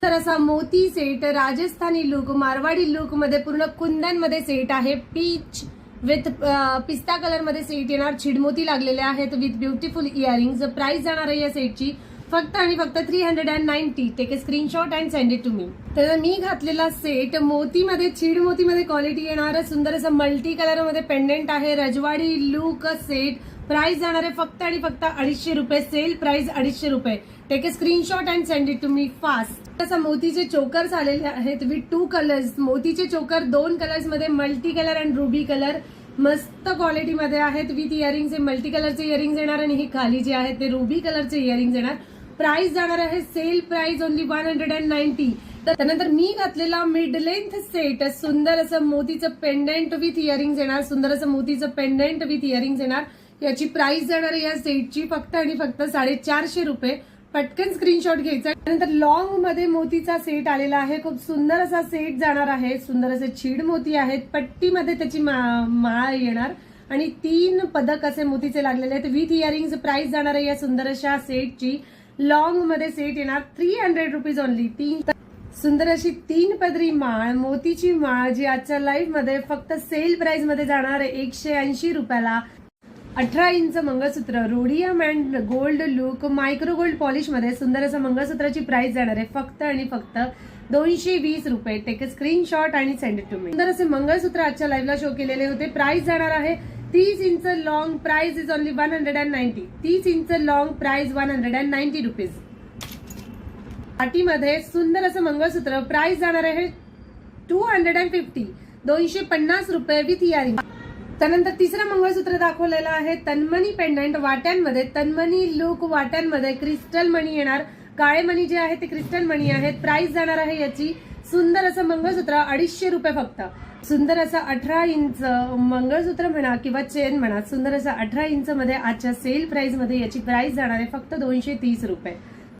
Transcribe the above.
तर असा मोती set Rajasthani look Marwari look मध्ये पूर्ण कुंदन सेट आहे. पीच विथ पिस्ता कलर मध्ये सेट येणार. छिडमोती लागलेले आहेत विथ ब्युटिफुल इयरिंग्स. प्राइस जाणार आहे या सेटची फक्त आणि फक्त 390. Take a screenshot and send it to me. तर मी घातलेला सेट मोतीमध्ये छिडमोतीमध्ये क्वालिटी येणार. सुंदर असं मल्टी कलर मध्ये पेंडेंट आहे. रजवाडी लुक सेट. प्राइस जाणार आहे फक्त आणि फक्त 250 रुपये. सेल प्राइस 250 रुपये. Take a screenshot and send it to me fast. असं मोतीचे चोकर्स आलेले आहेत विथ 2 कलर्स. मोतीचे चोकर 2 कलर्स मध्ये multi colour and ruby colour मस्त क्वालिटी मध्ये आहेत विथ इयरिंग्स. हे मल्टी कलरचे इयरिंग्स येणार आणि हे खाली जे आहेत ते रुबी कलरचे इयरिंग्स येणार. प्राइस जाणार आहे सेल प्राइस ओनली 190. त्यानंतर मी घातलेला मिड लेंथ सेट. सुंदर असं मोतीचं पेंडेंट विथ इयरिंग्स येणार. सुंदर असं मोतीचं पेंडेंट विथ इयरिंग्स येणार. याची प्राइस जाणार आहे या सेटची फक्त आणि फक्त 450 रुपये. पटकन स्क्रीनशॉट घ्यायचा. त्यानंतर लॉंग मध्ये मोतीचा सेट आलेला आहे. खूप सुंदर असा सेट जाणार आहे. सुंदर असे छीड मोती आहेत. पट्टीमध्ये त्याची माळ येणार आणि 3 पदक असे मोतीचे लागलेले आहेत विथ इयरिंग्स. प्राइस जाणार आहे या सुंदर अशा सेटची लॉंग मध्ये सेट येणार 300 रुपीज ओनली. सुंदर अशी 3 पदरी माळ मोतीची माळ जी आजच्या लाईव्ह मध्ये फक्त सेल प्राइस मध्ये जाणार आहे 180 रुपयाला. 18 inch mangalsutra rhodium and gold look micro gold polish मध्ये सुंदर असं मंगळसूत्राची प्राइस जाणार आहे फक्त आणि फक्त 220 रुपये. टेक ए स्क्रीनशॉट आणि सेंड इट टू मी. सुंदर असे मंगळसूत्र आजच्या लाईव्हला शो केलेले होते. प्राइस जाणार आहे 30 inch long. Price is only 190. 30 inch long price 190 rupees. पाटीमध्ये सुंदर असं मंगळसूत्र. प्राइस जाणार आहे 250. 250 रुपये विथ इयरिंग. त्यानंतर तिसरं मंगळसूत्र दाखवलेलं आहे तन्मणी पेंडंट वाट्यांमध्ये. तन्मणी लुक वाट्यांमध्ये क्रिस्टल मणी येणार. काळे मणी जे आहेत ते क्रिस्टल मणी आहेत. प्राइस जाणार आहे याची सुंदर असं मंगळसूत्र 250 रुपये फक्त. सुंदर असं 18 इंच मंगळसूत्र म्हणा किंवा चेन म्हणा. सुंदर असं 18 इंच मध्ये आजच्या सेल प्राइस मध्ये याची प्राइस जाणार आहे फक्त 230 रुपये.